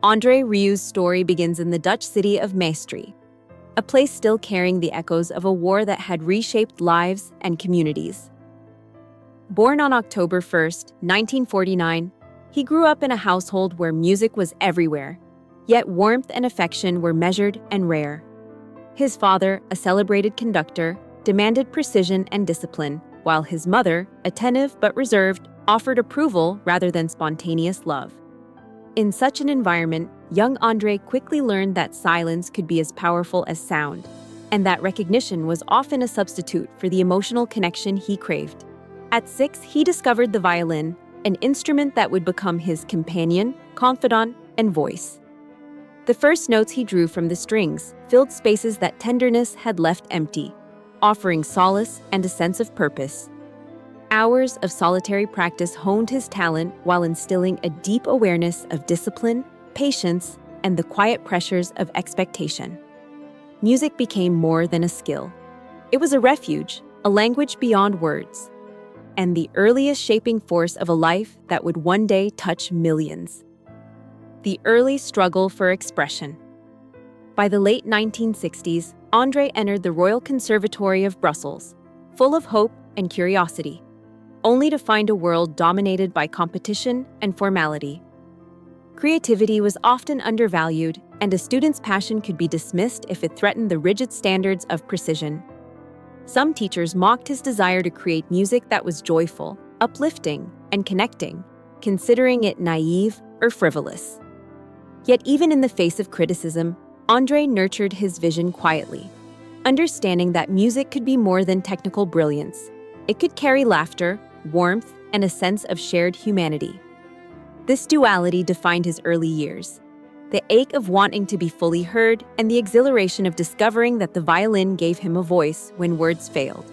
André Rieu's story begins in the Dutch city of Maastricht, a place still carrying the echoes of a war that had reshaped lives and communities. Born on October 1st, 1949, he grew up in a household where music was everywhere, yet warmth and affection were measured and rare. His father, a celebrated conductor, demanded precision and discipline, while his mother, attentive but reserved, offered approval rather than spontaneous love. In such an environment, young André quickly learned that silence could be as powerful as sound, and that recognition was often a substitute for the emotional connection he craved. At 6, he discovered the violin, an instrument that would become his companion, confidant, and voice. The first notes he drew from the strings filled spaces that tenderness had left empty, offering solace and a sense of purpose. Hours of solitary practice honed his talent while instilling a deep awareness of discipline, patience, and the quiet pressures of expectation. Music became more than a skill. It was a refuge, a language beyond words, and the earliest shaping force of a life that would one day touch millions. The early struggle for expression. By the late 1960s, André entered the Royal Conservatory of Brussels, full of hope and curiosity, only to find a world dominated by competition and formality. Creativity was often undervalued, and a student's passion could be dismissed if it threatened the rigid standards of precision. Some teachers mocked his desire to create music that was joyful, uplifting, and connecting, considering it naive or frivolous. Yet even in the face of criticism, André nurtured his vision quietly, understanding that music could be more than technical brilliance. It could carry laughter, warmth, and a sense of shared humanity. This duality defined his early years: the ache of wanting to be fully heard and the exhilaration of discovering that the violin gave him a voice when words failed.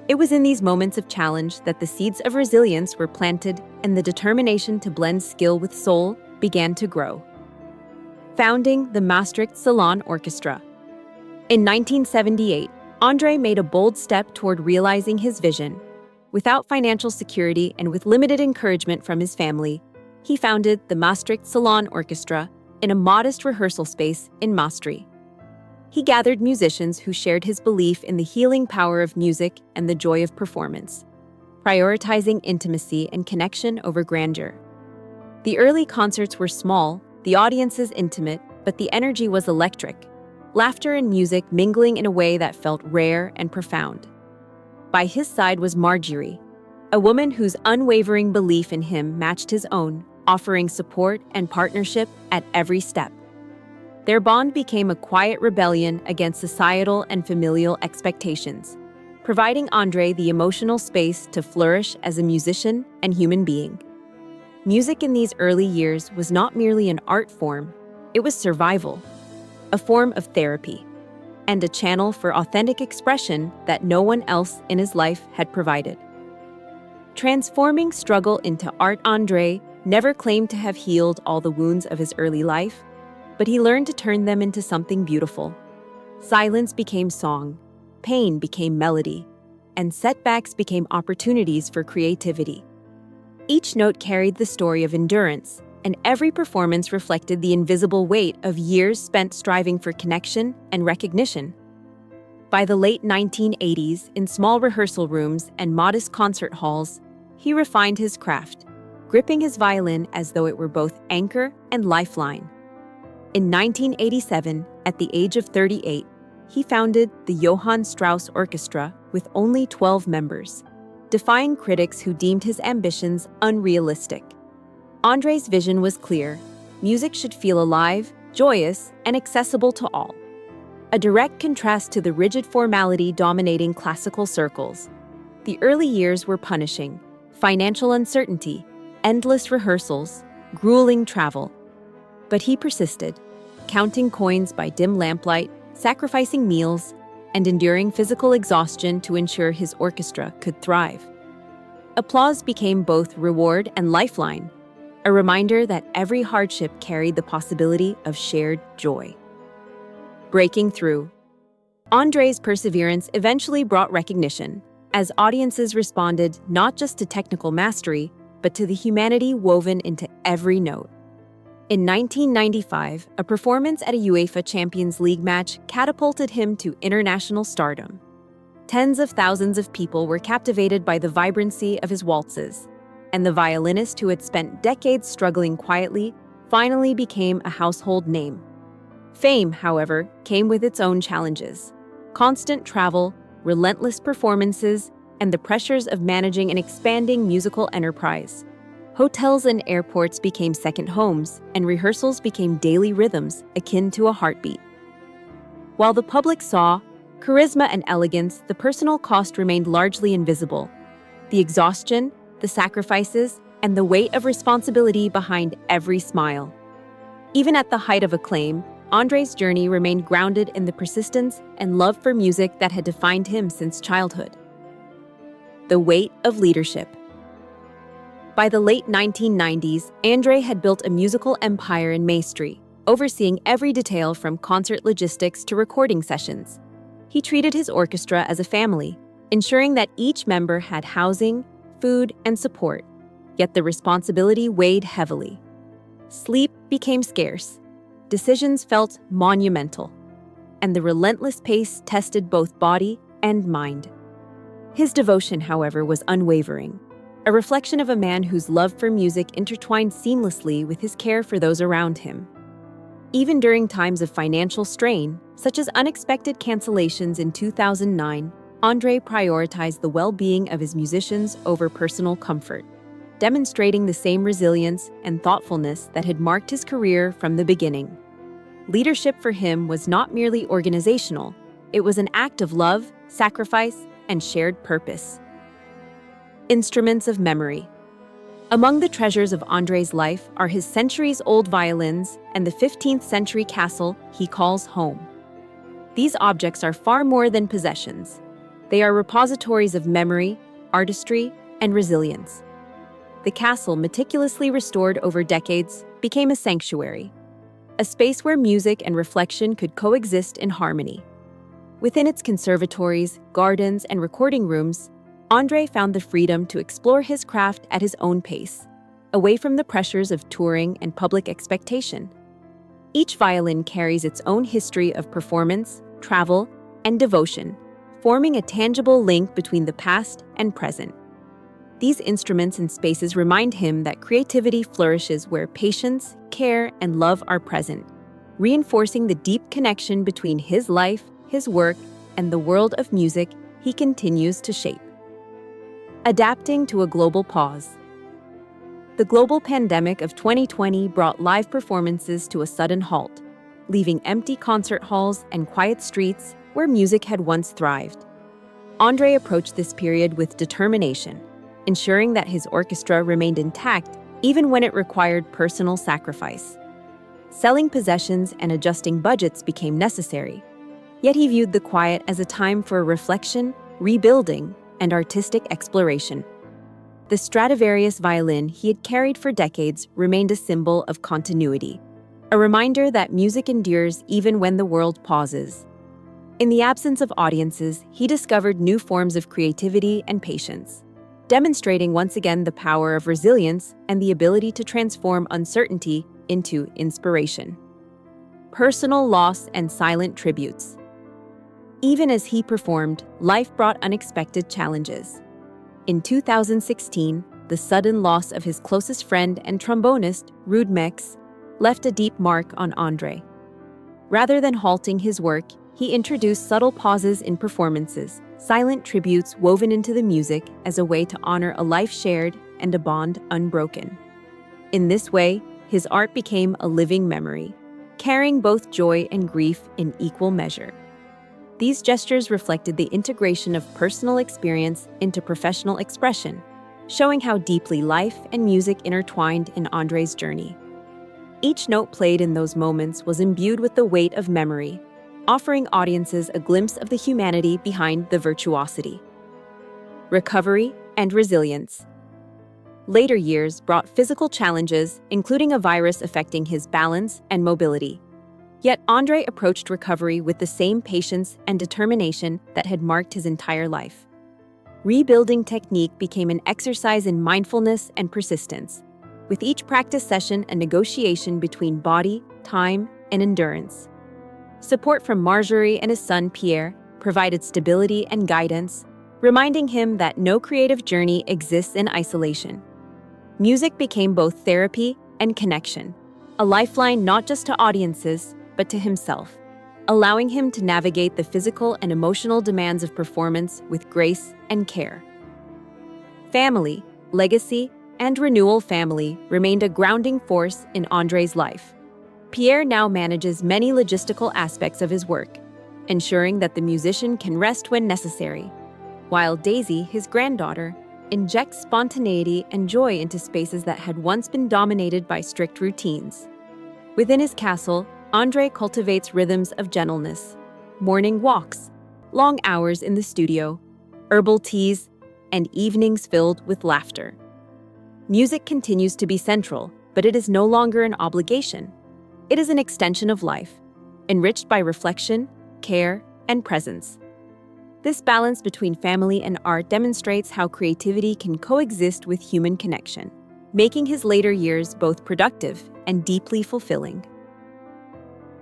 It was in these moments of challenge that the seeds of resilience were planted and the determination to blend skill with soul began to grow. Founding the Maastricht Salon Orchestra. In 1978, André made a bold step toward realizing his vision. Without financial security and with limited encouragement from his family, he founded the Maastricht Salon Orchestra in a modest rehearsal space in Maastricht. He gathered musicians who shared his belief in the healing power of music and the joy of performance, prioritizing intimacy and connection over grandeur. The early concerts were small, the audiences intimate, but the energy was electric, laughter and music mingling in a way that felt rare and profound. By his side was Marjorie, a woman whose unwavering belief in him matched his own, offering support and partnership at every step. Their bond became a quiet rebellion against societal and familial expectations, providing André the emotional space to flourish as a musician and human being. Music in these early years was not merely an art form, it was survival, a form of therapy, and a channel for authentic expression that no one else in his life had provided. Transforming struggle into art, André never claimed to have healed all the wounds of his early life, but he learned to turn them into something beautiful. Silence became song, pain became melody, and setbacks became opportunities for creativity. Each note carried the story of endurance, and every performance reflected the invisible weight of years spent striving for connection and recognition. By the late 1980s, in small rehearsal rooms and modest concert halls, he refined his craft, gripping his violin as though it were both anchor and lifeline. In 1987, at the age of 38, he founded the Johann Strauss Orchestra with only 12 members, defying critics who deemed his ambitions unrealistic. André's vision was clear: music should feel alive, joyous, and accessible to all. A direct contrast to the rigid formality dominating classical circles. The early years were punishing: financial uncertainty, endless rehearsals, grueling travel. But he persisted, counting coins by dim lamplight, sacrificing meals, and enduring physical exhaustion to ensure his orchestra could thrive. Applause became both reward and lifeline, a reminder that every hardship carried the possibility of shared joy. Breaking through. André's perseverance eventually brought recognition, as audiences responded not just to technical mastery, but to the humanity woven into every note. In 1995, a performance at a UEFA Champions League match catapulted him to international stardom. Tens of thousands of people were captivated by the vibrancy of his waltzes, and the violinist who had spent decades struggling quietly finally became a household name. Fame, however, came with its own challenges: constant travel, relentless performances, and the pressures of managing an expanding musical enterprise. Hotels and airports became second homes, and rehearsals became daily rhythms akin to a heartbeat. While the public saw charisma and elegance, the personal cost remained largely invisible. The exhaustion, the sacrifices, and the weight of responsibility behind every smile. Even at the height of acclaim, André's journey remained grounded in the persistence and love for music that had defined him since childhood. The weight of leadership. By the late 1990s, André had built a musical empire in Maestro, overseeing every detail from concert logistics to recording sessions. He treated his orchestra as a family, ensuring that each member had housing, food, and support, yet the responsibility weighed heavily. Sleep became scarce, decisions felt monumental, and the relentless pace tested both body and mind. His devotion, however, was unwavering, a reflection of a man whose love for music intertwined seamlessly with his care for those around him. Even during times of financial strain, such as unexpected cancellations in 2009, André prioritized the well-being of his musicians over personal comfort, demonstrating the same resilience and thoughtfulness that had marked his career from the beginning. Leadership for him was not merely organizational, it was an act of love, sacrifice, and shared purpose. Instruments of memory. Among the treasures of André's life are his centuries-old violins and the 15th century castle he calls home. These objects are far more than possessions. They are repositories of memory, artistry, and resilience. The castle, meticulously restored over decades, became a sanctuary, a space where music and reflection could coexist in harmony. Within its conservatories, gardens, and recording rooms, André found the freedom to explore his craft at his own pace, away from the pressures of touring and public expectation. Each violin carries its own history of performance, travel, and devotion, forming a tangible link between the past and present. These instruments and spaces remind him that creativity flourishes where patience, care, and love are present, reinforcing the deep connection between his life, his work, and the world of music he continues to shape. Adapting to a global pause. The global pandemic of 2020 brought live performances to a sudden halt, leaving empty concert halls and quiet streets where music had once thrived. André approached this period with determination, ensuring that his orchestra remained intact even when it required personal sacrifice. Selling possessions and adjusting budgets became necessary, yet he viewed the quiet as a time for reflection, rebuilding, and artistic exploration. The Stradivarius violin he had carried for decades remained a symbol of continuity, a reminder that music endures even when the world pauses. In the absence of audiences, he discovered new forms of creativity and patience, demonstrating once again the power of resilience and the ability to transform uncertainty into inspiration. Personal loss and silent tributes. Even as he performed, life brought unexpected challenges. In 2016, the sudden loss of his closest friend and trombonist, Ruud Mex, left a deep mark on André. Rather than halting his work, he introduced subtle pauses in performances, silent tributes woven into the music as a way to honor a life shared and a bond unbroken. In this way, his art became a living memory, carrying both joy and grief in equal measure. These gestures reflected the integration of personal experience into professional expression, showing how deeply life and music intertwined in André's journey. Each note played in those moments was imbued with the weight of memory, offering audiences a glimpse of the humanity behind the virtuosity. Recovery and resilience. Later years brought physical challenges, including a virus affecting his balance and mobility. Yet André approached recovery with the same patience and determination that had marked his entire life. Rebuilding technique became an exercise in mindfulness and persistence, with each practice session a negotiation between body, time, and endurance. Support from Marjorie and his son Pierre provided stability and guidance, reminding him that no creative journey exists in isolation. Music became both therapy and connection, a lifeline not just to audiences, but to himself, allowing him to navigate the physical and emotional demands of performance with grace and care. Family, legacy, and renewal family remained a grounding force in André's life. Pierre now manages many logistical aspects of his work, ensuring that the musician can rest when necessary, while Daisy, his granddaughter, injects spontaneity and joy into spaces that had once been dominated by strict routines. Within his castle, André cultivates rhythms of gentleness, morning walks, long hours in the studio, herbal teas, and evenings filled with laughter. Music continues to be central, but it is no longer an obligation. It is an extension of life, enriched by reflection, care, and presence. This balance between family and art demonstrates how creativity can coexist with human connection, making his later years both productive and deeply fulfilling.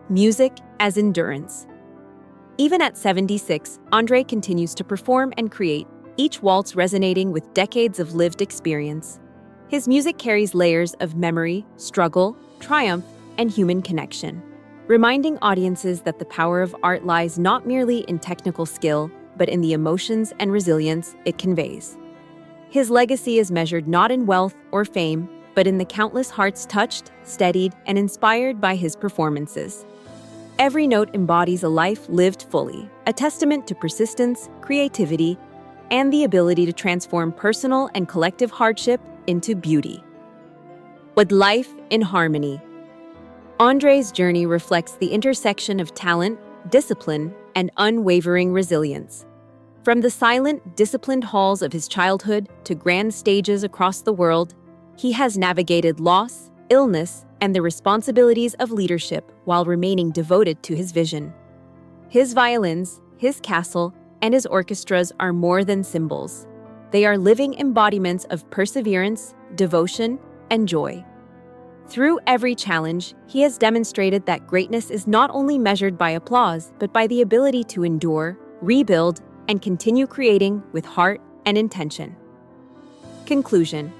Music as endurance. Even at 76, André continues to perform and create, each waltz resonating with decades of lived experience. His music carries layers of memory, struggle, triumph, and human connection, reminding audiences that the power of art lies not merely in technical skill, but in the emotions and resilience it conveys. His legacy is measured not in wealth or fame, but in the countless hearts touched, steadied, and inspired by his performances. Every note embodies a life lived fully, a testament to persistence, creativity, and the ability to transform personal and collective hardship into beauty. With life in harmony. André's journey reflects the intersection of talent, discipline, and unwavering resilience. From the silent, disciplined halls of his childhood to grand stages across the world, he has navigated loss, illness, and the responsibilities of leadership while remaining devoted to his vision. His violins, his castle, and his orchestras are more than symbols. They are living embodiments of perseverance, devotion, and joy. Through every challenge, he has demonstrated that greatness is not only measured by applause, but by the ability to endure, rebuild, and continue creating with heart and intention. Conclusion: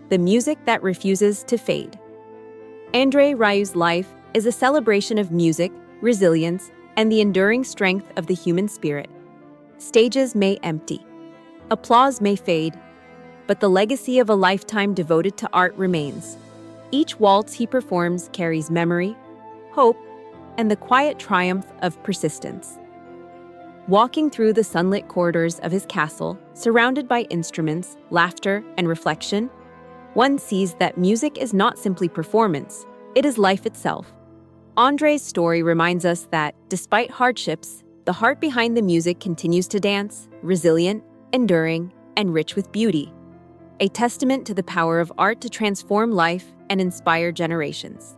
the music that refuses to fade. André Rieu's life is a celebration of music, resilience, and the enduring strength of the human spirit. Stages may empty, applause may fade, but the legacy of a lifetime devoted to art remains. Each waltz he performs carries memory, hope, and the quiet triumph of persistence. Walking through the sunlit corridors of his castle, surrounded by instruments, laughter, and reflection, one sees that music is not simply performance, it is life itself. André's story reminds us that, despite hardships, the heart behind the music continues to dance, resilient, enduring, and rich with beauty. A testament to the power of art to transform life and inspire generations.